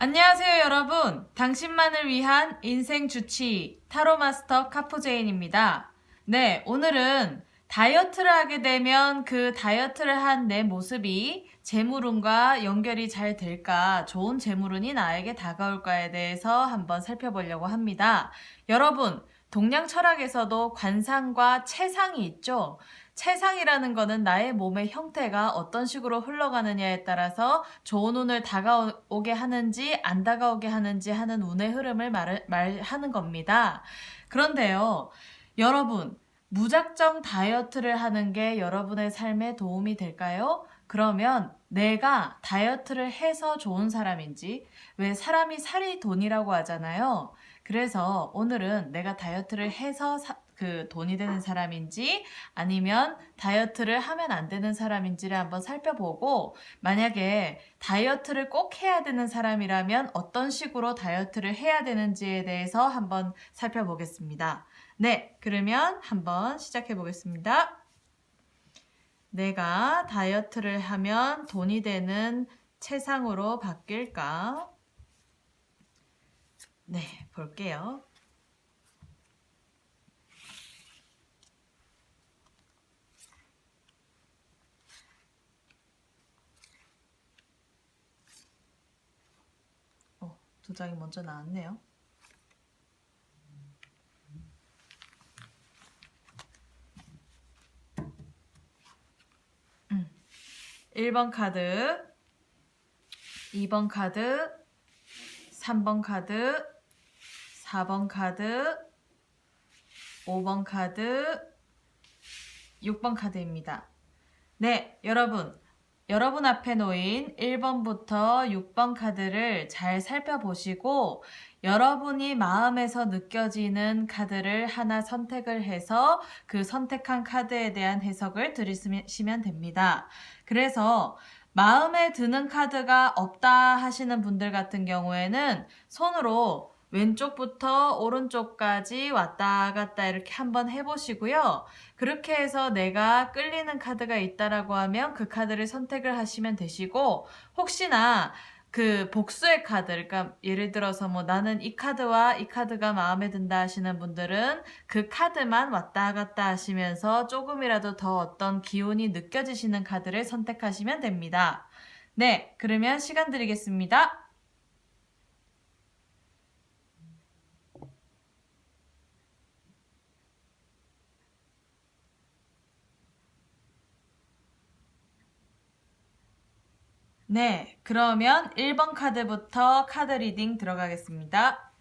안녕하세요, 여러분. 당신만을 위한 인생 주치 타로 마스터 카프제인입니다. 네, 오늘은 다이어트를 하게 되면 그 다이어트를 한 내 모습이 재물운과 연결이 잘 될까, 좋은 재물운이 나에게 다가올까에 대해서 한번 살펴보려고 합니다. 여러분, 동양 철학에서도 관상과 체상이 있죠? 체상이라는 거는 나의 몸의 형태가 어떤 식으로 흘러가느냐에 따라서 좋은 운을 다가오게 하는지 안 다가오게 하는지 하는 운의 흐름을 말하는 겁니다. 그런데요, 여러분, 무작정 다이어트를 하는 게 여러분의 삶에 도움이 될까요? 그러면 내가 다이어트를 해서 좋은 사람인지, 왜 사람이 살이 돈이라고 하잖아요. 그래서 오늘은 내가 다이어트를 해서 돈이 되는 사람인지 아니면 다이어트를 하면 안 되는 사람인지를 한번 살펴보고, 만약에 다이어트를 꼭 해야 되는 사람이라면 어떤 식으로 다이어트를 해야 되는지에 대해서 한번 살펴보겠습니다. 네, 그러면 한번 시작해 보겠습니다. 내가 다이어트를 하면 돈이 되는 체상으로 바뀔까? 네, 볼게요. 두 장이 먼저 나왔네요. 1번 카드, 2번 카드, 3번 카드, 4번 카드, 5번 카드, 6번 카드입니다. 네, 여러분 앞에 놓인 1번부터 6번 카드를 잘 살펴보시고 여러분이 마음에서 느껴지는 카드를 하나 선택을 해서 그 선택한 카드에 대한 해석을 들으시면 됩니다. 그래서 마음에 드는 카드가 없다 하시는 분들 같은 경우에는 손으로 왼쪽부터 오른쪽까지 왔다 갔다 이렇게 한번 해보시고요. 그렇게 해서 내가 끌리는 카드가 있다라고 하면 그 카드를 선택을 하시면 되시고, 혹시나 그 복수의 카드, 그러니까 예를 들어서 뭐 나는 이 카드와 이 카드가 마음에 든다 하시는 분들은 그 카드만 왔다 갔다 하시면서 조금이라도 더 어떤 기운이 느껴지시는 카드를 선택하시면 됩니다. 네, 그러면 시간 드리겠습니다. 네, 그러면 1번 카드부터 카드 리딩 들어가겠습니다.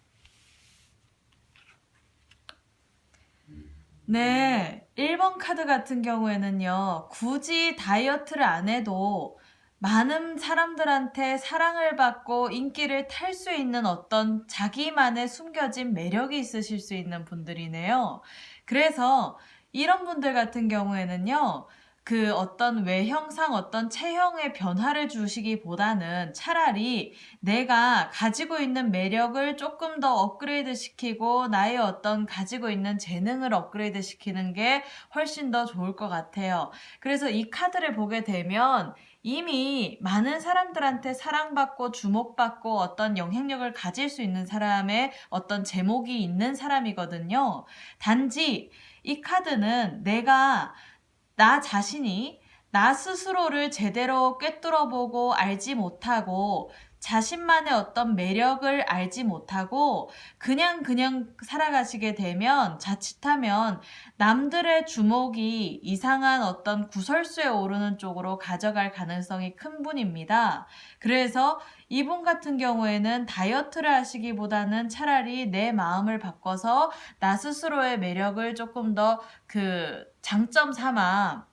네, 1번 카드 같은 경우에는요, 굳이 다이어트를 안 해도 많은 사람들한테 사랑을 받고 인기를 탈 수 있는 어떤 자기만의 숨겨진 매력이 있으실 수 있는 분들이네요. 그래서 이런 분들 같은 경우에는요, 그 어떤 외형상 어떤 체형의 변화를 주시기보다는 차라리 내가 가지고 있는 매력을 조금 더 업그레이드 시키고 나의 어떤 가지고 있는 재능을 업그레이드 시키는 게 훨씬 더 좋을 것 같아요. 그래서 이 카드를 보게 되면 이미 많은 사람들한테 사랑받고 주목받고 어떤 영향력을 가질 수 있는 사람의 어떤 제목이 있는 사람이거든요. 단지 이 카드는 나 자신이 나 스스로를 제대로 꿰뚫어보고 알지 못하고 자신만의 어떤 매력을 알지 못하고 그냥 살아가시게 되면 자칫하면 남들의 주목이 이상한 어떤 구설수에 오르는 쪽으로 가져갈 가능성이 큰 분입니다. 그래서 이분 같은 경우에는 다이어트를 하시기보다는 차라리 내 마음을 바꿔서 나 스스로의 매력을 조금 더 장점 삼아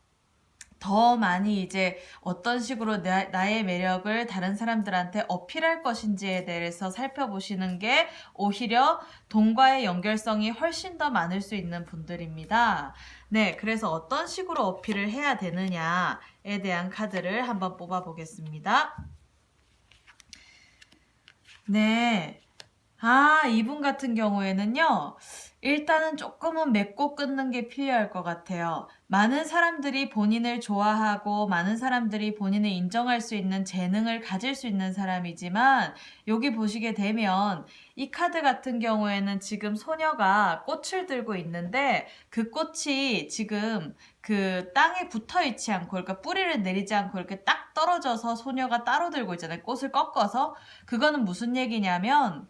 더 많이 이제 어떤 식으로 나의 매력을 다른 사람들한테 어필할 것인지에 대해서 살펴보시는 게 오히려 돈과의 연결성이 훨씬 더 많을 수 있는 분들입니다. 네, 그래서 어떤 식으로 어필을 해야 되느냐에 대한 카드를 한번 뽑아 보겠습니다. 네. 이분 같은 경우에는요, 일단은 조금은 맺고 끊는 게 필요할 것 같아요. 많은 사람들이 본인을 좋아하고, 많은 사람들이 본인을 인정할 수 있는 재능을 가질 수 있는 사람이지만, 여기 보시게 되면, 이 카드 같은 경우에는 지금 소녀가 꽃을 들고 있는데, 그 꽃이 지금 그 땅에 붙어 있지 않고, 그러니까 뿌리를 내리지 않고 이렇게 딱 떨어져서 소녀가 따로 들고 있잖아요. 꽃을 꺾어서. 그거는 무슨 얘기냐면,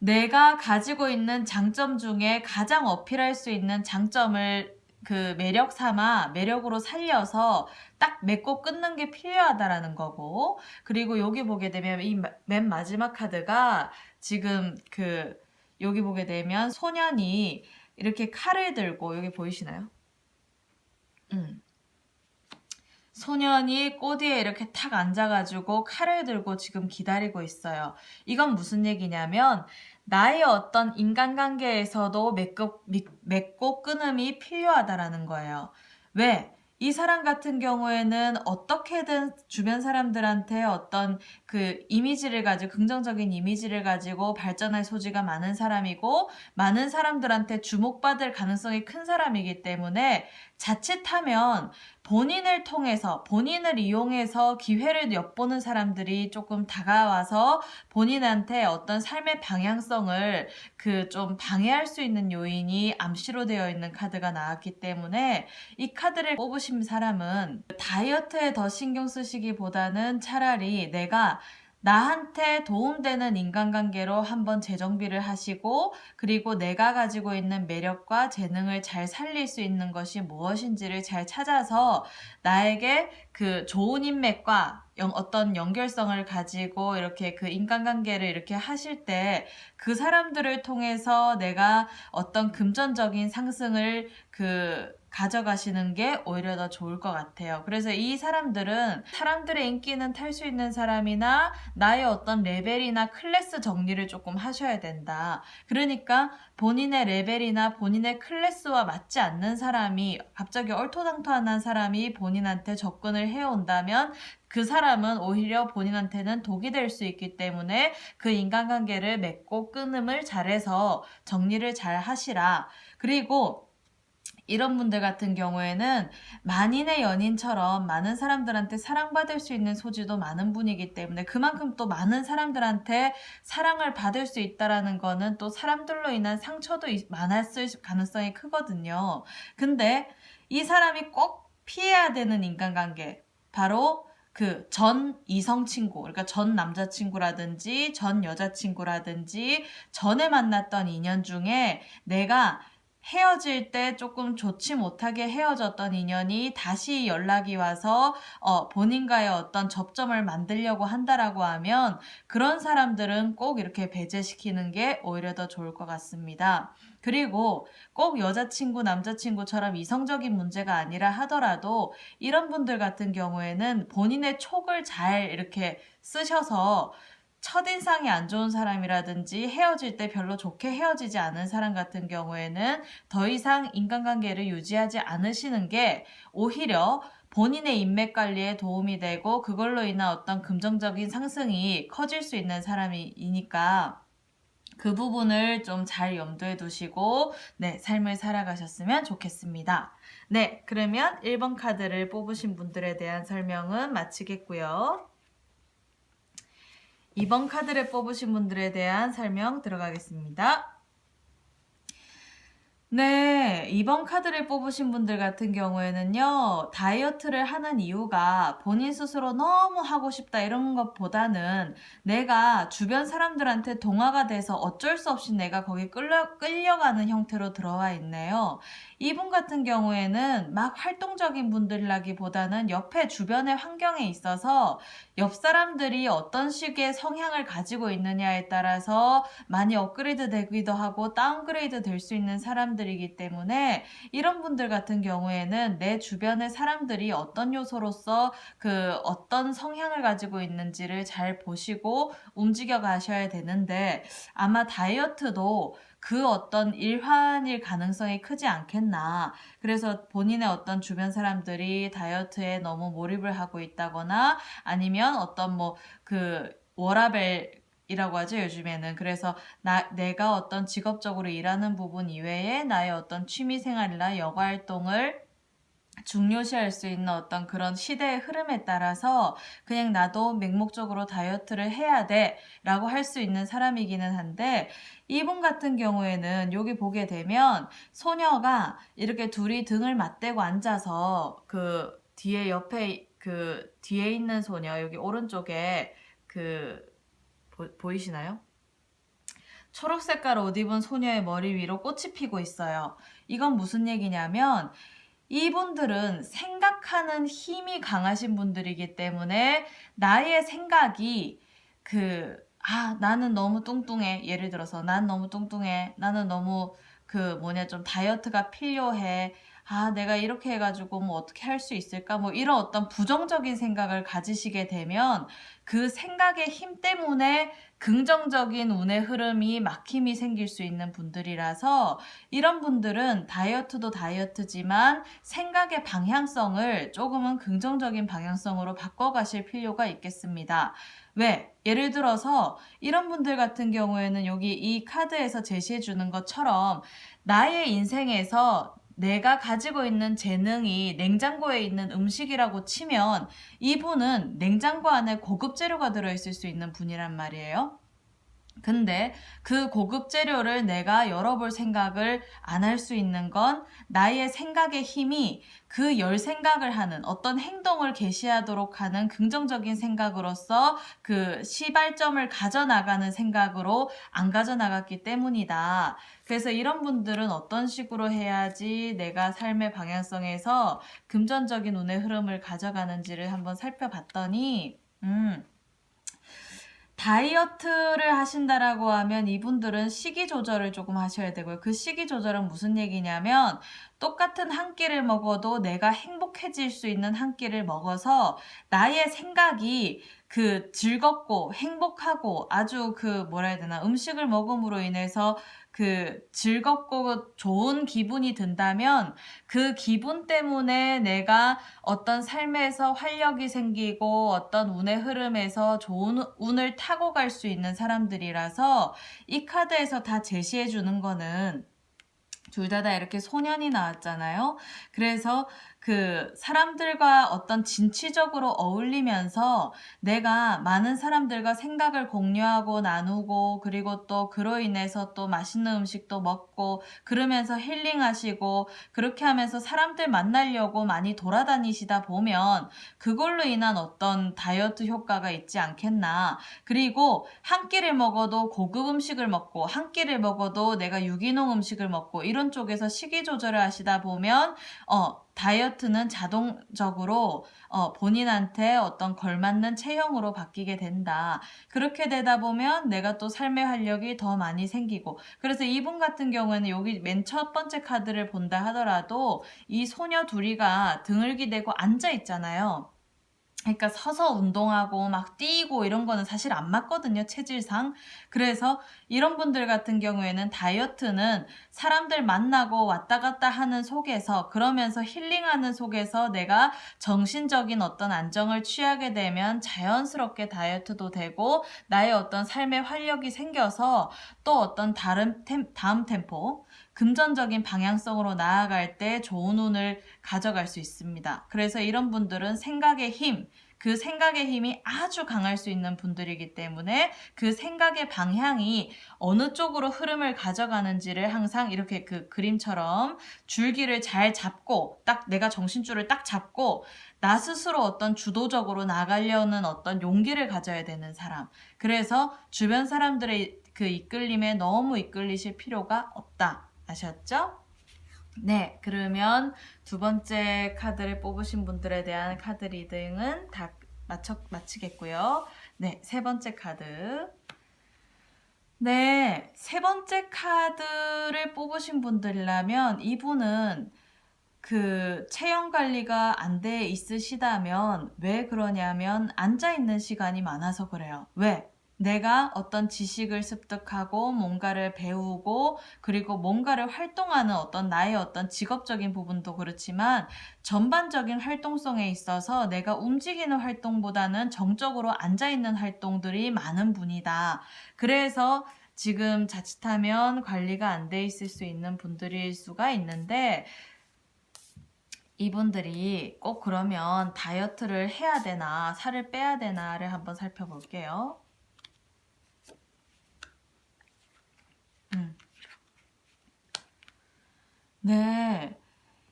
내가 가지고 있는 장점 중에 가장 어필할 수 있는 장점을 그 매력 삼아 매력으로 살려서 딱 맺고 끊는 게 필요하다라는 거고, 그리고 여기 보게 되면 이 맨 마지막 카드가 지금 그 여기 보게 되면 소년이 이렇게 칼을 들고, 여기 보이시나요? 소년이 꽃 위에 이렇게 탁 앉아가지고 칼을 들고 지금 기다리고 있어요. 이건 무슨 얘기냐면, 나의 어떤 인간관계에서도 맺고 끊음이 필요하다라는 거예요. 왜? 이 사람 같은 경우에는 어떻게든 주변 사람들한테 어떤 그 이미지를 가지고, 긍정적인 이미지를 가지고 발전할 소지가 많은 사람이고, 많은 사람들한테 주목받을 가능성이 큰 사람이기 때문에, 자칫하면 본인을 통해서, 본인을 이용해서 기회를 엿보는 사람들이 조금 다가와서 본인한테 어떤 삶의 방향성을 그 좀 방해할 수 있는 요인이 암시로 되어 있는 카드가 나왔기 때문에, 이 카드를 뽑으신 사람은 다이어트에 더 신경 쓰시기보다는 차라리 내가 나한테 도움되는 인간관계로 한번 재정비를 하시고, 그리고 내가 가지고 있는 매력과 재능을 잘 살릴 수 있는 것이 무엇인지를 잘 찾아서 나에게 그 좋은 인맥과 어떤 연결성을 가지고 이렇게 그 인간관계를 이렇게 하실 때, 그 사람들을 통해서 내가 어떤 금전적인 상승을 가져가시는 게 오히려 더 좋을 것 같아요. 그래서 이 사람들은 사람들의 인기는 탈 수 있는 사람이나 나의 어떤 레벨이나 클래스 정리를 조금 하셔야 된다. 그러니까 본인의 레벨이나 본인의 클래스와 맞지 않는 사람이, 갑자기 얼토당토한 사람이 본인한테 접근을 해온다면, 그 사람은 오히려 본인한테는 독이 될 수 있기 때문에 그 인간관계를 맺고 끊음을 잘해서 정리를 잘 하시라. 그리고 이런 분들 같은 경우에는 만인의 연인처럼 많은 사람들한테 사랑받을 수 있는 소질도 많은 분이기 때문에, 그만큼 또 많은 사람들한테 사랑을 받을 수 있다라는 거는 또 사람들로 인한 상처도 많았을 가능성이 크거든요. 근데 이 사람이 꼭 피해야 되는 인간관계, 바로 그 전 이성 친구, 그러니까 전 남자친구라든지 전 여자친구라든지 전에 만났던 인연 중에 내가 헤어질 때 조금 좋지 못하게 헤어졌던 인연이 다시 연락이 와서 본인과의 어떤 접점을 만들려고 한다라고 하면, 그런 사람들은 꼭 이렇게 배제시키는 게 오히려 더 좋을 것 같습니다. 그리고 꼭 여자친구, 남자친구처럼 이성적인 문제가 아니라 하더라도, 이런 분들 같은 경우에는 본인의 촉을 잘 이렇게 쓰셔서, 첫인상이 안 좋은 사람이라든지 헤어질 때 별로 좋게 헤어지지 않은 사람 같은 경우에는 더 이상 인간관계를 유지하지 않으시는 게 오히려 본인의 인맥 관리에 도움이 되고, 그걸로 인한 어떤 긍정적인 상승이 커질 수 있는 사람이니까, 그 부분을 좀 잘 염두에 두시고 네, 삶을 살아가셨으면 좋겠습니다. 네, 그러면 1번 카드를 뽑으신 분들에 대한 설명은 마치겠고요. 2번 카드를 뽑으신 분들에 대한 설명 들어가겠습니다. 네, 2번 카드를 뽑으신 분들 같은 경우에는요, 다이어트를 하는 이유가 본인 스스로 너무 하고 싶다 이런 것보다는 내가 주변 사람들한테 동화가 돼서 어쩔 수 없이 내가 거기 끌려가는 형태로 들어와 있네요. 이분 같은 경우에는 막 활동적인 분들이라기보다는 옆에 주변의 환경에 있어서 옆 사람들이 어떤 식의 성향을 가지고 있느냐에 따라서 많이 업그레이드 되기도 하고 다운그레이드 될 수 있는 사람들이기 때문에, 이런 분들 같은 경우에는 내 주변의 사람들이 어떤 요소로서 그 어떤 성향을 가지고 있는지를 잘 보시고 움직여 가셔야 되는데, 아마 다이어트도 그 어떤 일환일 가능성이 크지 않겠나. 그래서 본인의 어떤 주변 사람들이 다이어트에 너무 몰입을 하고 있다거나, 아니면 어떤 뭐 그 워라밸 이라고 하죠, 요즘에는. 그래서 내가 어떤 직업적으로 일하는 부분 이외에 나의 어떤 취미생활이나 여가활동을 중요시할 수 있는 어떤 그런 시대의 흐름에 따라서 그냥 나도 맹목적으로 다이어트를 해야 돼 라고 할 수 있는 사람이기는 한데, 이분 같은 경우에는 여기 보게 되면 소녀가 이렇게 둘이 등을 맞대고 앉아서 그 뒤에 옆에 그 뒤에 있는 소녀, 여기 오른쪽에 그 보이시나요? 초록 색깔 옷 입은 소녀의 머리 위로 꽃이 피고 있어요. 이건 무슨 얘기냐면 이분들은 생각하는 힘이 강하신 분들이기 때문에 나의 생각이 나는 너무 뚱뚱해. 예를 들어서 난 너무 뚱뚱해. 나는 너무 좀 다이어트가 필요해. 내가 이렇게 해가지고 뭐 어떻게 할 수 있을까? 뭐 이런 어떤 부정적인 생각을 가지시게 되면 그 생각의 힘 때문에 긍정적인 운의 흐름이 막힘이 생길 수 있는 분들이라서 이런 분들은 다이어트도 다이어트지만 생각의 방향성을 조금은 긍정적인 방향성으로 바꿔가실 필요가 있겠습니다. 왜? 예를 들어서 이런 분들 같은 경우에는 여기 이 카드에서 제시해 주는 것처럼 나의 인생에서 내가 가지고 있는 재능이 냉장고에 있는 음식이라고 치면 이분은 냉장고 안에 고급 재료가 들어있을 수 있는 분이란 말이에요. 근데 그 고급 재료를 내가 열어볼 생각을 안 할 수 있는 건 나의 생각의 힘이 그 열 생각을 하는 어떤 행동을 개시하도록 하는 긍정적인 생각으로서 그 시발점을 가져나가는 생각으로 안 가져나갔기 때문이다. 그래서 이런 분들은 어떤 식으로 해야지 내가 삶의 방향성에서 금전적인 운의 흐름을 가져가는지를 한번 살펴봤더니 다이어트를 하신다라고 하면 이분들은 식이 조절을 조금 하셔야 되고요. 그 식이 조절은 무슨 얘기냐면 똑같은 한 끼를 먹어도 내가 행복해질 수 있는 한 끼를 먹어서 나의 생각이 즐겁고 행복하고 아주 뭐라 해야 되나, 음식을 먹음으로 인해서 즐겁고 좋은 기분이 든다면 그 기분 때문에 내가 어떤 삶에서 활력이 생기고 어떤 운의 흐름에서 좋은 운을 타고 갈 수 있는 사람들이라서 이 카드에서 다 제시해 주는 거는 둘 다 이렇게 소년이 나왔잖아요. 그래서 사람들과 어떤 진취적으로 어울리면서 내가 많은 사람들과 생각을 공유하고 나누고 그리고 또 그로 인해서 또 맛있는 음식도 먹고 그러면서 힐링하시고 그렇게 하면서 사람들 만나려고 많이 돌아다니시다 보면 그걸로 인한 어떤 다이어트 효과가 있지 않겠나. 그리고 한 끼를 먹어도 고급 음식을 먹고 한 끼를 먹어도 내가 유기농 음식을 먹고 이런 쪽에서 식이 조절을 하시다 보면 다이어트는 자동적으로 본인한테 어떤 걸맞는 체형으로 바뀌게 된다. 그렇게 되다 보면 내가 또 삶의 활력이 더 많이 생기고, 그래서 이분 같은 경우에는 여기 맨 첫 번째 카드를 본다 하더라도 이 소녀 둘이가 등을 기대고 앉아 있잖아요. 그러니까 서서 운동하고 막 뛰고 이런 거는 사실 안 맞거든요, 체질상. 그래서 이런 분들 같은 경우에는 다이어트는 사람들 만나고 왔다 갔다 하는 속에서, 그러면서 힐링하는 속에서 내가 정신적인 어떤 안정을 취하게 되면 자연스럽게 다이어트도 되고 나의 어떤 삶의 활력이 생겨서 또 어떤 다음 템포, 금전적인 방향성으로 나아갈 때 좋은 운을 가져갈 수 있습니다. 그래서 이런 분들은 생각의 힘, 그 생각의 힘이 아주 강할 수 있는 분들이기 때문에 그 생각의 방향이 어느 쪽으로 흐름을 가져가는지를 항상 이렇게 그림처럼 줄기를 잘 잡고 딱 내가 정신줄을 딱 잡고 나 스스로 어떤 주도적으로 나가려는 어떤 용기를 가져야 되는 사람. 그래서 주변 사람들의 이끌림에 너무 이끌리실 필요가 없다. 아셨죠? 네, 그러면 두 번째 카드를 뽑으신 분들에 대한 카드 리딩은 다 마치겠고요. 네, 세 번째 카드. 네, 세 번째 카드를 뽑으신 분들이라면 이분은 체형 관리가 안 돼 있으시다면 왜 그러냐면 앉아있는 시간이 많아서 그래요. 왜? 내가 어떤 지식을 습득하고 뭔가를 배우고 그리고 뭔가를 활동하는 어떤 나의 어떤 직업적인 부분도 그렇지만 전반적인 활동성에 있어서 내가 움직이는 활동보다는 정적으로 앉아있는 활동들이 많은 분이다. 그래서 지금 자칫하면 관리가 안 돼 있을 수 있는 분들일 수가 있는데 이분들이 꼭 그러면 다이어트를 해야 되나 살을 빼야 되나를 한번 살펴볼게요. 네,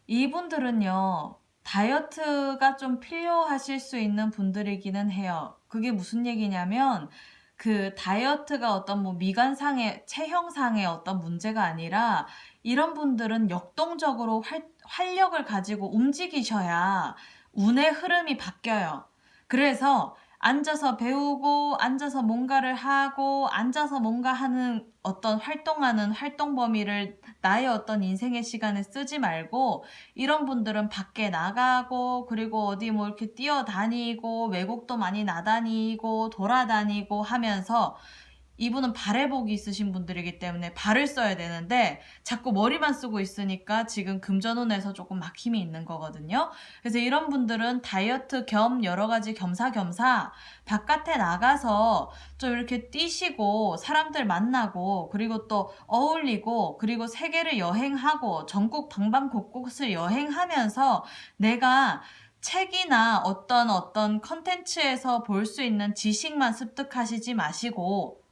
이분들은요, 다이어트가 좀 필요하실 수 있는 분들이기는 해요. 그게 무슨 얘기냐면, 그 다이어트가 어떤 뭐 미관상의, 체형상의 어떤 문제가 아니라, 이런 분들은 역동적으로 활력을 가지고 움직이셔야 운의 흐름이 바뀌어요. 그래서 앉아서 배우고, 앉아서 뭔가를 하고, 앉아서 뭔가 하는 어떤 활동하는 활동 범위를 나의 어떤 인생의 시간에 쓰지 말고 이런 분들은 밖에 나가고 그리고 어디 뭐 이렇게 뛰어다니고 외국도 많이 나다니고 돌아다니고 하면서 이분은 발해복이 있으신 분들이기 때문에 발을 써야 되는데 자꾸 머리만 쓰고 있으니까 지금 금전운에서 조금 막힘이 있는 거거든요. 그래서 이런 분들은 다이어트 겸 여러 가지 겸사겸사 바깥에 나가서 좀 이렇게 뛰시고 사람들 만나고 그리고 또 어울리고 그리고 세계를 여행하고 전국 방방곡곡을 여행하면서 내가 책이나 어떤 컨텐츠에서 볼 수 있는 지식만 습득하시지 마시고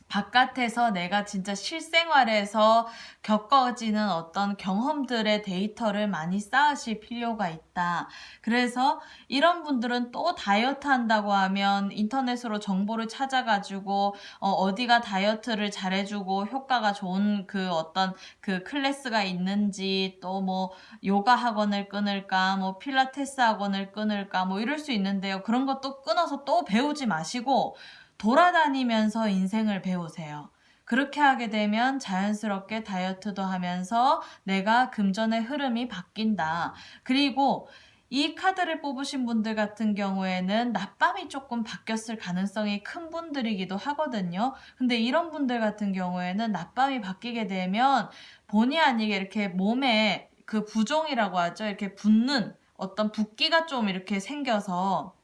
바깥에서 내가 진짜 실생활에서 겪어지는 어떤 경험들의 데이터를 많이 쌓으실 필요가 있다. 그래서 이런 분들은 또 다이어트 한다고 하면 인터넷으로 정보를 찾아가지고 어디가 다이어트를 잘해주고 효과가 좋은 그 어떤 그 클래스가 있는지 또 뭐 요가 학원을 끊을까 뭐 필라테스 학원을 끊을까 뭐 이럴 수 있는데요. 그런 것도 끊어서 또 배우지 마시고 돌아다니면서 인생을 배우세요. 그렇게 하게 되면 자연스럽게 다이어트도 하면서 내가 금전의 흐름이 바뀐다. 그리고 이 카드를 뽑으신 분들 같은 경우에는 낮밤이 조금 바뀌었을 가능성이 큰 분들이기도 하거든요. 근데 이런 분들 같은 경우에는 낮밤이 바뀌게 되면 본의 아니게 이렇게 몸에 그 부종이라고 하죠. 이렇게 붓는 어떤 붓기가 좀 이렇게 생겨서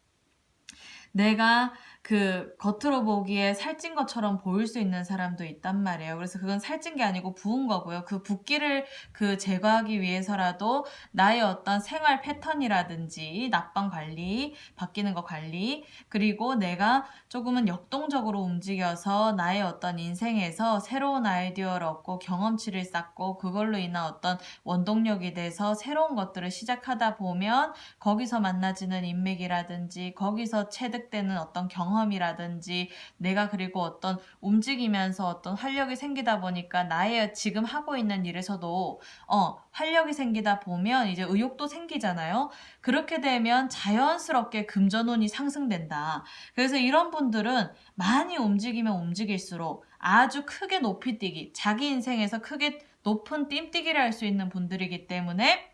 내가 그 겉으로 보기에 살찐 것처럼 보일 수 있는 사람도 있단 말이에요. 그래서 그건 살찐 게 아니고 부은 거고요. 그 붓기를 그 제거하기 위해서라도 나의 어떤 생활 패턴이라든지 낮방 관리, 바뀌는 거 관리, 그리고 내가 조금은 역동적으로 움직여서 나의 어떤 인생에서 새로운 아이디어를 얻고 경험치를 쌓고 그걸로 인한 어떤 원동력이 돼서 새로운 것들을 시작하다 보면 거기서 만나지는 인맥이라든지 거기서 체득되는 어떤 경험이라든지 내가 그리고 어떤 움직이면서 어떤 활력이 생기다 보니까 나의 지금 하고 있는 일에서도 활력이 생기다 보면 이제 의욕도 생기잖아요. 그렇게 되면 자연스럽게 금전운이 상승된다. 그래서 이런 분들은 많이 움직이면 움직일수록 아주 크게 높이 뛰기, 자기 인생에서 크게 높은 뜀뛰기를 할 수 있는 분들이기 때문에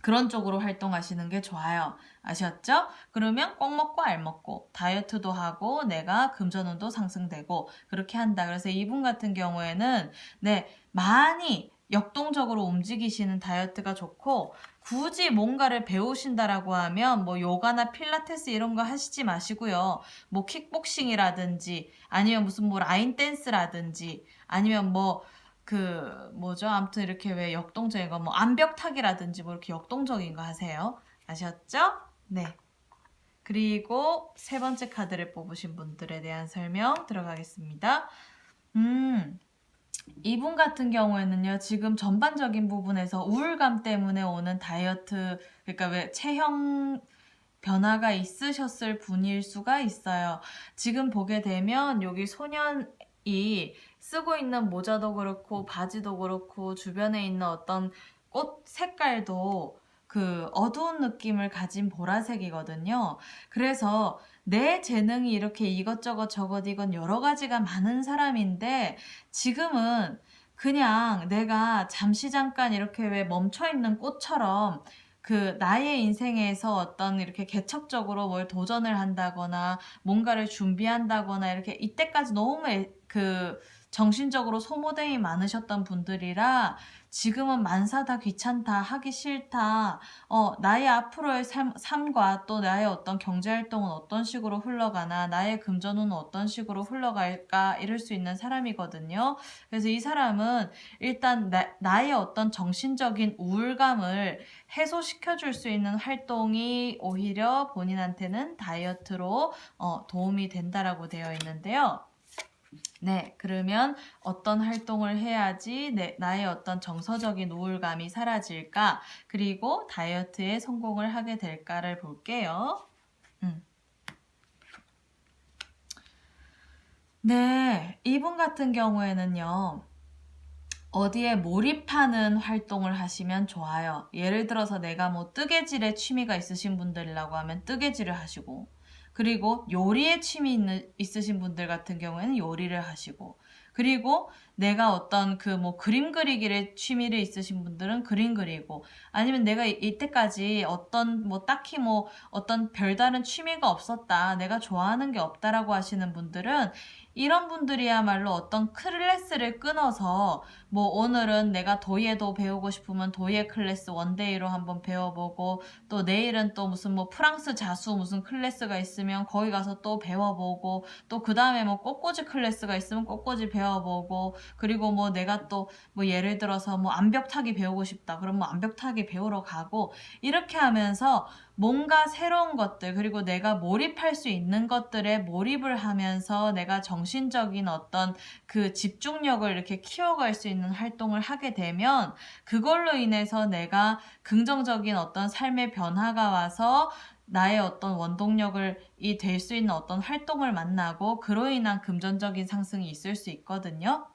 그런 쪽으로 활동하시는 게 좋아요. 아셨죠? 그러면 꼭 먹고 알 먹고 다이어트도 하고 내가 금전운도 상승되고 그렇게 한다. 그래서 이분 같은 경우에는 많이 역동적으로 움직이시는 다이어트가 좋고 굳이 뭔가를 배우신다라고 하면 뭐 요가나 필라테스 이런 거 하시지 마시고요. 뭐 킥복싱이라든지 아니면 무슨 뭐 라인 댄스라든지 아니면 뭐 뭐죠? 아무튼 이렇게 왜 역동적인 거, 뭐 암벽타기라든지 뭐 이렇게 역동적인 거 하세요. 아셨죠? 네. 그리고 세 번째 카드를 뽑으신 분들에 대한 설명 들어가겠습니다. 이분 같은 경우에는요, 지금 전반적인 부분에서 우울감 때문에 오는 다이어트, 그러니까 왜 체형 변화가 있으셨을 분일 수가 있어요. 지금 보게 되면 여기 소년이 쓰고 있는 모자도 그렇고 바지도 그렇고 주변에 있는 어떤 꽃 색깔도 그 어두운 느낌을 가진 보라색이거든요. 그래서 내 재능이 이렇게 이것저것 저것 여러 가지가 많은 사람인데 지금은 그냥 내가 잠시 잠깐 이렇게 왜 멈춰있는 꽃처럼 그 나의 인생에서 어떤 이렇게 개척적으로 뭘 도전을 한다거나 뭔가를 준비한다거나 이렇게 이때까지 너무 그 정신적으로 소모됨이 많으셨던 분들이라 지금은 만사 다 귀찮다, 하기 싫다, 나의 앞으로의 삶과 또 나의 어떤 경제활동은 어떤 식으로 흘러가나, 나의 금전운은 어떤 식으로 흘러갈까, 이럴 수 있는 사람이거든요. 그래서 이 사람은 일단 나의 어떤 정신적인 우울감을 해소시켜줄 수 있는 활동이 오히려 본인한테는 다이어트로 도움이 된다라고 되어 있는데요. 네, 그러면 어떤 활동을 해야지 나의 어떤 정서적인 우울감이 사라질까? 그리고 다이어트에 성공을 하게 될까를 볼게요. 네, 이분 같은 경우에는요. 어디에 몰입하는 활동을 하시면 좋아요. 예를 들어서 내가 뭐 뜨개질에 취미가 있으신 분들이라고 하면 뜨개질을 하시고, 그리고 요리에 있으신 분들 같은 경우에는 요리를 하시고, 그리고 내가 어떤 그 뭐 그림 그리기에 취미를 있으신 분들은 그림 그리고, 아니면 내가 이때까지 어떤 뭐 딱히 뭐 어떤 별다른 취미가 없었다, 내가 좋아하는 게 없다라고 하시는 분들은 이런 분들이야말로 어떤 클래스를 끊어서 뭐 오늘은 내가 도예도 배우고 싶으면 도예 클래스 원데이로 한번 배워보고, 또 내일은 또 무슨 뭐 프랑스 자수 무슨 클래스가 있으면 거기 가서 또 배워보고, 또 그 다음에 뭐 꽃꽂이 클래스가 있으면 꽃꽂이 배워보고, 그리고 뭐 내가 또 뭐 예를 들어서 뭐 암벽타기 배우고 싶다 그럼 뭐 암벽타기 배우러 가고, 이렇게 하면서 뭔가 새로운 것들, 그리고 내가 몰입할 수 있는 것들에 몰입을 하면서 내가 정신적인 어떤 그 집중력을 이렇게 키워갈 수 있는 활동을 하게 되면, 그걸로 인해서 내가 긍정적인 어떤 삶의 변화가 와서 나의 어떤 원동력을 될 수 있는 어떤 활동을 만나고, 그로 인한 금전적인 상승이 있을 수 있거든요.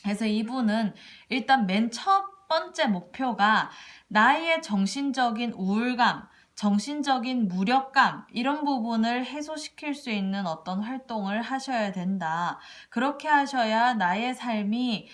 그래서 이분은 일단 맨 첫 번째 목표가 나의 정신적인 우울감, 정신적인 무력감, 이런 부분을 해소시킬 수 있는 어떤 활동을 하셔야 된다. 그렇게 하셔야 나의 삶이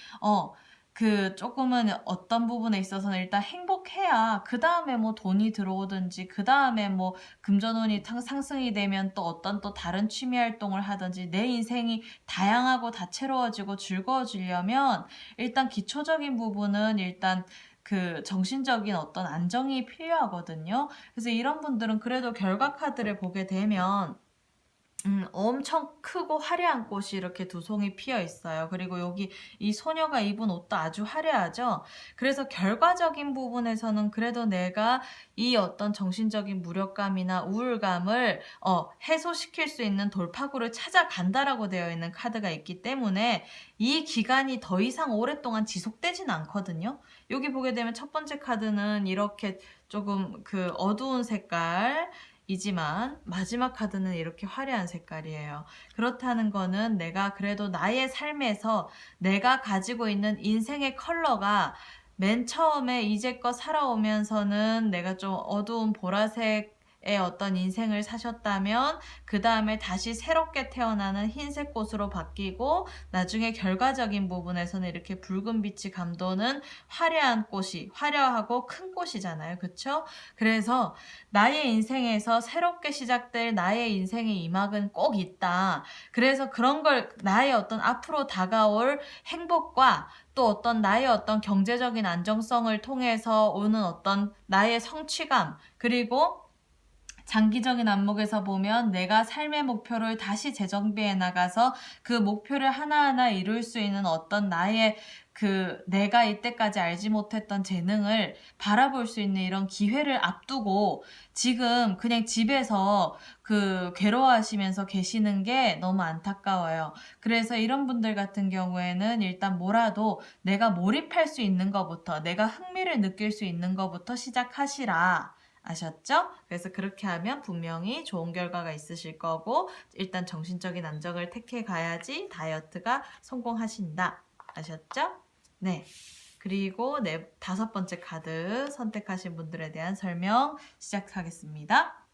조금은 어떤 부분에 있어서는 일단 행복해야 그 다음에 뭐 돈이 들어오든지, 그 다음에 뭐 금전운이 상승이 되면 또 어떤 또 다른 취미 활동을 하든지, 내 인생이 다양하고 다채로워지고 즐거워지려면 일단 기초적인 부분은 일단 그 정신적인 어떤 안정이 필요하거든요. 그래서 이런 분들은 그래도 결과 카드를 보게 되면 엄청 크고 화려한 꽃이 이렇게 두 송이 피어 있어요. 그리고 여기 이 소녀가 입은 옷도 아주 화려하죠. 그래서 결과적인 부분에서는 그래도 내가 이 어떤 정신적인 무력감이나 우울감을 해소시킬 수 있는 돌파구를 찾아간다라고 되어 있는 카드가 있기 때문에 이 기간이 더 이상 오랫동안 지속되진 않거든요. 여기 보게 되면 첫 번째 카드는 이렇게 조금 그 어두운 색깔 이지만 마지막 카드는 이렇게 화려한 색깔이에요. 그렇다는 거는 내가 그래도 나의 삶에서 내가 가지고 있는 인생의 컬러가 맨 처음에 이제껏 살아오면서는 내가 좀 어두운 보라색 어떤 인생을 사셨다면, 그 다음에 다시 새롭게 태어나는 흰색 꽃으로 바뀌고, 나중에 결과적인 부분에서는 이렇게 붉은 빛이 감도는 화려한 꽃이, 화려하고 큰 꽃이잖아요. 그쵸? 그래서 나의 인생에서 새롭게 시작될 나의 인생의 이막은 꼭 있다. 그래서 그런 걸 나의 어떤 앞으로 다가올 행복과 또 어떤 나의 어떤 경제적인 안정성을 통해서 오는 어떤 나의 성취감, 그리고 장기적인 안목에서 보면 내가 삶의 목표를 다시 재정비해 나가서 그 목표를 하나하나 이룰 수 있는 어떤 나의 그 내가 이때까지 알지 못했던 재능을 바라볼 수 있는 이런 기회를 앞두고 지금 그냥 집에서 그 괴로워하시면서 계시는 게 너무 안타까워요. 그래서 이런 분들 같은 경우에는 일단 뭐라도 내가 몰입할 수 있는 것부터, 내가 흥미를 느낄 수 있는 것부터 시작하시라. 아셨죠? 그래서 그렇게 하면 분명히 좋은 결과가 있으실 거고, 일단 정신적인 안정을 택해 가야지 다이어트가 성공하신다. 아셨죠? 네. 그리고 다섯 번째 카드 선택하신 분들에 대한 설명 시작하겠습니다.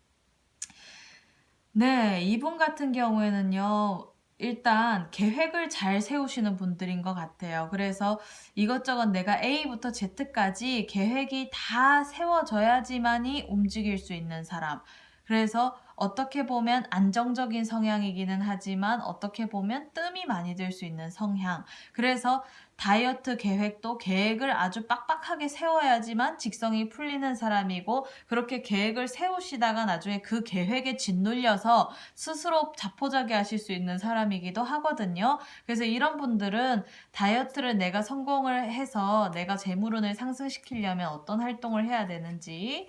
네, 이분 같은 경우에는요, 일단 계획을 잘 세우시는 분들인 것 같아요. 그래서 이것저것 내가 A부터 Z까지 계획이 다 세워져야지만이 움직일 수 있는 사람. 그래서 어떻게 보면 안정적인 성향이기는 하지만 어떻게 보면 뜸이 많이 들 수 있는 성향. 그래서 다이어트 계획도 계획을 아주 빡빡하게 세워야지만 직성이 풀리는 사람이고, 그렇게 계획을 세우시다가 나중에 그 계획에 짓눌려서 스스로 자포자기 하실 수 있는 사람이기도 하거든요. 그래서 이런 분들은 다이어트를 내가 성공을 해서 내가 재물운을 상승시키려면 어떤 활동을 해야 되는지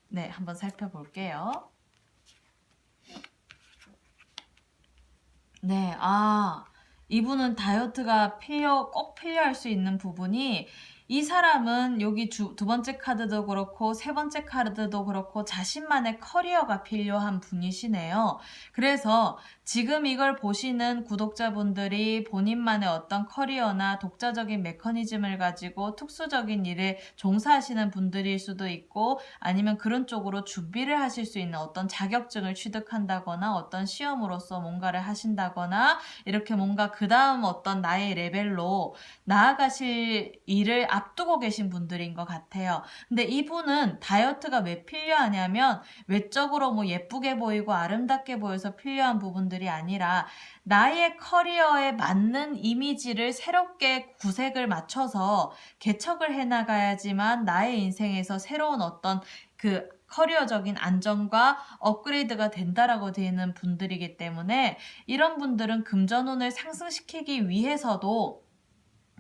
네, 한번 살펴볼게요. 네, 이분은 다이어트가 꼭 필요할 수 있는 부분이, 이 사람은 여기 두 번째 카드도 그렇고 세 번째 카드도 그렇고 자신만의 커리어가 필요한 분이시네요. 그래서 지금 이걸 보시는 구독자분들이 본인만의 어떤 커리어나 독자적인 메커니즘을 가지고 특수적인 일에 종사하시는 분들일 수도 있고, 아니면 그런 쪽으로 준비를 하실 수 있는 어떤 자격증을 취득한다거나 어떤 시험으로서 뭔가를 하신다거나, 이렇게 뭔가 그 다음 어떤 나의 레벨로 나아가실 일을 앞두고 계신 분들인 것 같아요. 근데 이분은 다이어트가 왜 필요하냐면, 외적으로 뭐 예쁘게 보이고 아름답게 보여서 필요한 부분들이 아니라 나의 커리어에 맞는 이미지를 새롭게 구색을 맞춰서 개척을 해나가야지만 나의 인생에서 새로운 어떤 그 커리어적인 안정과 업그레이드가 된다라고 되는 분들이기 때문에, 이런 분들은 금전운을 상승시키기 위해서도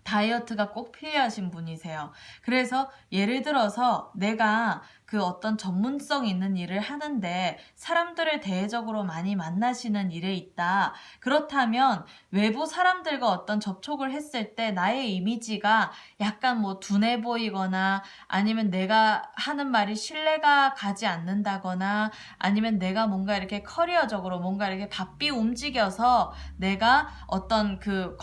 다이어트가 꼭 필요하신 분이세요. 그래서 예를 들어서 내가 그 어떤 전문성 있는 일을 하는데 사람들을 대외적으로 많이 만나시는 일에 있다. 그렇다면 외부 사람들과 어떤 접촉을 했을 때 나의 이미지가 약간 뭐 둔해 보이거나, 아니면 내가 하는 말이 신뢰가 가지 않는다거나, 아니면 내가 뭔가 이렇게 커리어적으로 뭔가 이렇게 바삐 움직여서 내가 어떤 그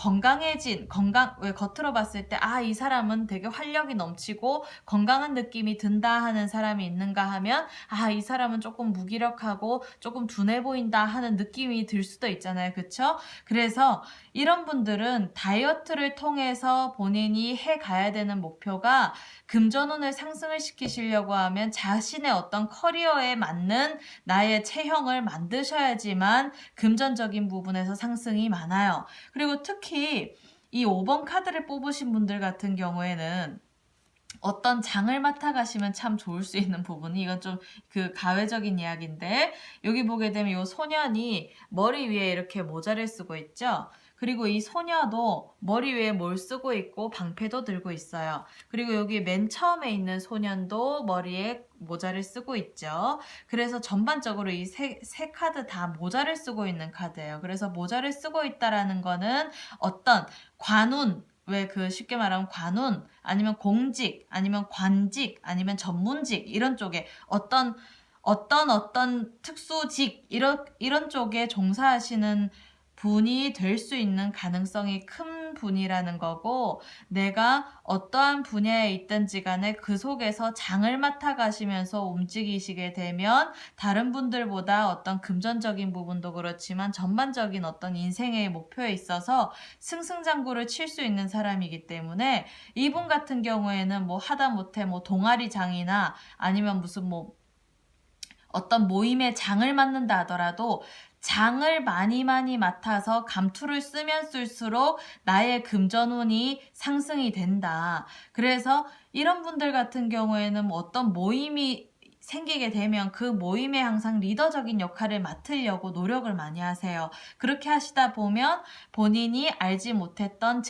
왜 겉으로 봤을 때 이 사람은 되게 활력이 넘치고 건강한 느낌이 든다 하는 사람이 있는가 하면, 이 사람은 조금 무기력하고 조금 둔해 보인다 하는 느낌이 들 수도 있잖아요. 그쵸? 그래서 이런 분들은 다이어트를 통해서 본인이 해 가야 되는 목표가, 금전운을 상승을 시키시려고 하면 자신의 어떤 커리어에 맞는 나의 체형을 만드셔야지만 금전적인 부분에서 상승이 많아요. 그리고 특히 이 5번 카드를 뽑으신 분들 같은 경우에는 어떤 장을 맡아가시면 참 좋을 수 있는 부분이, 이건 좀 그 가외적인 이야기인데, 여기 보게 되면 이 소년이 머리 위에 이렇게 모자를 쓰고 있죠. 그리고 이 소녀도 머리 위에 뭘 쓰고 있고 방패도 들고 있어요. 그리고 여기 맨 처음에 있는 소년도 머리에 모자를 쓰고 있죠. 그래서 전반적으로 이 세 카드 다 모자를 쓰고 있는 카드예요. 그래서 모자를 쓰고 있다라는 거는 어떤 관운, 왜 그 쉽게 말하면 관운, 아니면 공직, 아니면 관직, 아니면 전문직, 이런 쪽에 어떤 특수직, 이런 쪽에 종사하시는 분이 될 수 있는 가능성이 큰 분이라는 거고, 내가 어떠한 분야에 있든지 간에 그 속에서 장을 맡아 가시면서 움직이시게 되면 다른 분들보다 어떤 금전적인 부분도 그렇지만 전반적인 어떤 인생의 목표에 있어서 승승장구를 칠 수 있는 사람이기 때문에, 이분 같은 경우에는 뭐 하다못해 뭐 동아리장이나 아니면 무슨 뭐 어떤 모임에 장을 맡는다 하더라도 장을 많이 맡아서 감투를 쓰면 쓸수록 나의 금전운이 상승이 된다. 그래서 이런 분들 같은 경우에는 뭐 어떤 모임이 생기게 되면 그 모임에 항상 리더적인 역할을 맡으려고 노력을 많이 하세요. 그렇게 하시다 보면 본인이 알지 못했던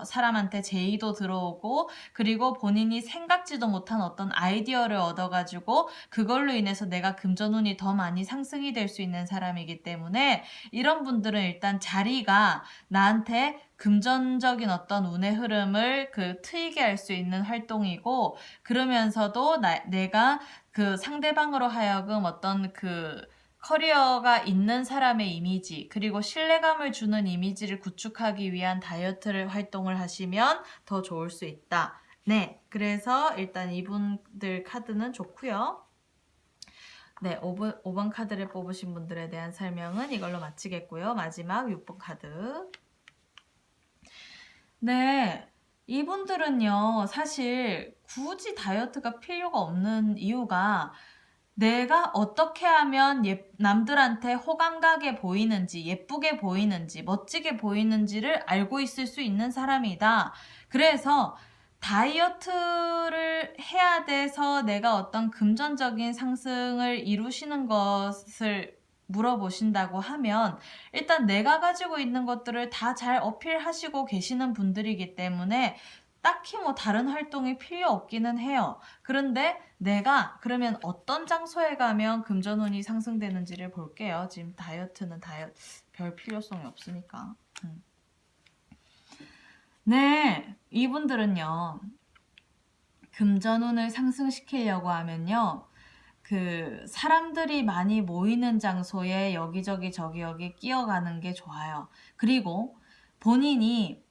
사람한테 제의도 들어오고, 그리고 본인이 생각지도 못한 어떤 아이디어를 얻어가지고 그걸로 인해서 내가 금전운이 더 많이 상승이 될 수 있는 사람이기 때문에, 이런 분들은 일단 자리가 나한테 금전적인 어떤 운의 흐름을 트이게 할 수 있는 활동이고, 그러면서도 내가 그 상대방으로 하여금 어떤 그 커리어가 있는 사람의 이미지, 그리고 신뢰감을 주는 이미지를 구축하기 위한 다이어트를 활동을 하시면 더 좋을 수 있다. 네, 그래서 일단 이분들 카드는 좋고요. 네, 5번 카드를 뽑으신 분들에 대한 설명은 이걸로 마치겠고요. 마지막 6번 카드. 네, 이분들은요, 사실 굳이 다이어트가 필요가 없는 이유가 내가 어떻게 하면 남들한테 호감 가게 보이는지, 예쁘게 보이는지, 멋지게 보이는지를 알고 있을 수 있는 사람이다. 그래서 다이어트를 해야 돼서 내가 어떤 금전적인 상승을 이루시는 것을 물어보신다고 하면 일단 내가 가지고 있는 것들을 다 잘 어필하시고 계시는 분들이기 때문에 딱히 뭐 다른 활동이 필요 없기는 해요. 그런데 내가 그러면 어떤 장소에 가면 금전운이 상승되는지를 볼게요. 지금 다이어트는 별 필요성이 없으니까. 네, 이분들은요. 금전운을 상승시키려고 하면요. 그 사람들이 많이 모이는 장소에 여기저기 저기 여기 끼어가는 게 좋아요. 그리고 본인이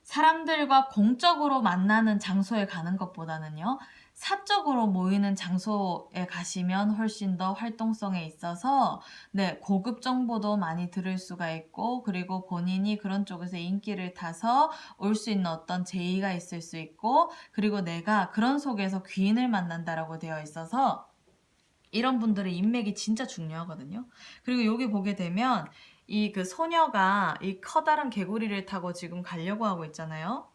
사람들과 공적으로 만나는 장소에 가는 것보다는요. 사적으로 모이는 장소에 가시면 훨씬 더 활동성에 있어서 네, 고급 정보도 많이 들을 수가 있고 그리고 본인이 그런 쪽에서 인기를 타서 올 수 있는 어떤 제의가 있을 수 있고 그리고 내가 그런 속에서 귀인을 만난다라고 되어 있어서 이런 분들의 인맥이 진짜 중요하거든요. 그리고 여기 보게 되면 이 그 소녀가 이 커다란 개구리를 타고 지금 가려고 하고 있잖아요.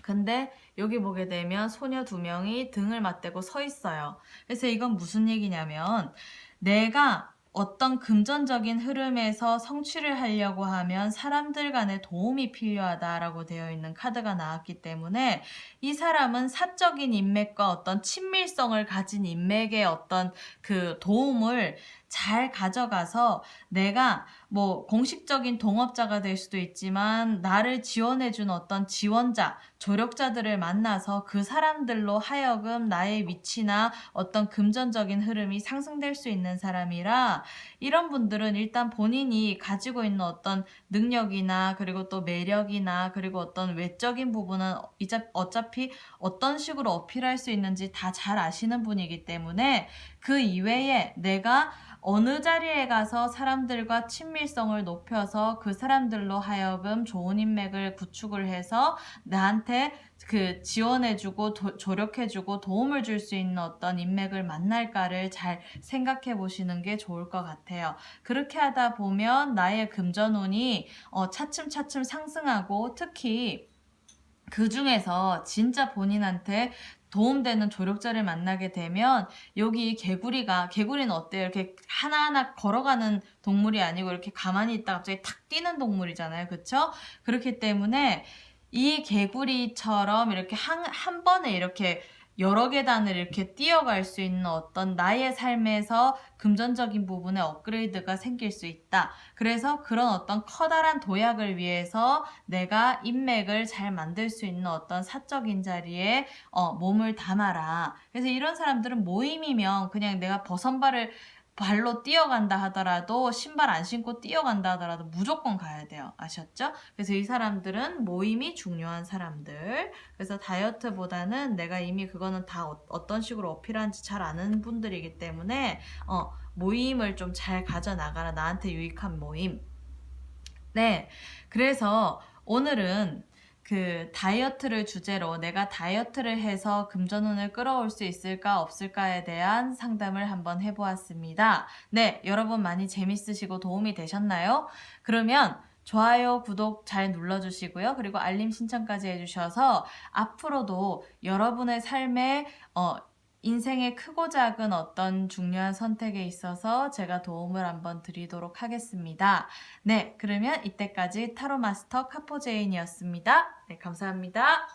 근데 여기 보게 되면 소녀 2명이 등을 맞대고 서 있어요. 그래서 이건 무슨 얘기냐면 내가 어떤 금전적인 흐름에서 성취를 하려고 하면 사람들 간의 도움이 필요하다라고 되어 있는 카드가 나왔기 때문에 이 사람은 사적인 인맥과 어떤 친밀성을 가진 인맥의 어떤 그 도움을 잘 가져가서 내가 뭐 공식적인 동업자가 될 수도 있지만 나를 지원해준 어떤 지원자, 조력자들을 만나서 그 사람들로 하여금 나의 위치나 어떤 금전적인 흐름이 상승될 수 있는 사람이라 이런 분들은 일단 본인이 가지고 있는 어떤 능력이나 그리고 또 매력이나 그리고 어떤 외적인 부분은 어차피 어떤 식으로 어필할 수 있는지 다 잘 아시는 분이기 때문에 그 이외에 내가 어느 자리에 가서 사람들과 친밀성을 높여서 그 사람들로 하여금 좋은 인맥을 구축을 해서 나한테 그 지원해주고 조력해주고 도움을 줄 수 있는 어떤 인맥을 만날까를 잘 생각해 보시는 게 좋을 것 같아요. 그렇게 하다 보면 나의 금전운이 차츰차츰 상승하고 특히 그 중에서 진짜 본인한테 도움되는 조력자를 만나게 되면 여기 개구리는 어때요? 이렇게 하나하나 걸어가는 동물이 아니고 이렇게 가만히 있다가 갑자기 탁 뛰는 동물이잖아요. 그쵸? 그렇기 때문에 이 개구리처럼 이렇게 한 번에 이렇게 여러 계단을 이렇게 뛰어갈 수 있는 어떤 나의 삶에서 금전적인 부분에 업그레이드가 생길 수 있다. 그래서 그런 어떤 커다란 도약을 위해서 내가 인맥을 잘 만들 수 있는 어떤 사적인 자리에 몸을 담아라. 그래서 이런 사람들은 모임이면 그냥 내가 발로 뛰어간다 하더라도 신발 안 신고 뛰어간다 하더라도 무조건 가야 돼요. 아셨죠? 그래서 이 사람들은 모임이 중요한 사람들. 그래서 다이어트보다는 내가 이미 그거는 다 어떤 식으로 어필하는지 잘 아는 분들이기 때문에 모임을 좀 잘 가져나가라. 나한테 유익한 모임. 네. 그래서 오늘은 그 다이어트를 주제로 내가 다이어트를 해서 금전운을 끌어올 수 있을까 없을까에 대한 상담을 한번 해보았습니다. 네, 여러분 많이 재밌으시고 도움이 되셨나요? 그러면 좋아요, 구독 잘 눌러주시고요. 그리고 알림 신청까지 해주셔서 앞으로도 여러분의 삶에 인생의 크고 작은 어떤 중요한 선택에 있어서 제가 도움을 한번 드리도록 하겠습니다. 네, 그러면 이때까지 타로마스터 카포제인이었습니다. 네, 감사합니다.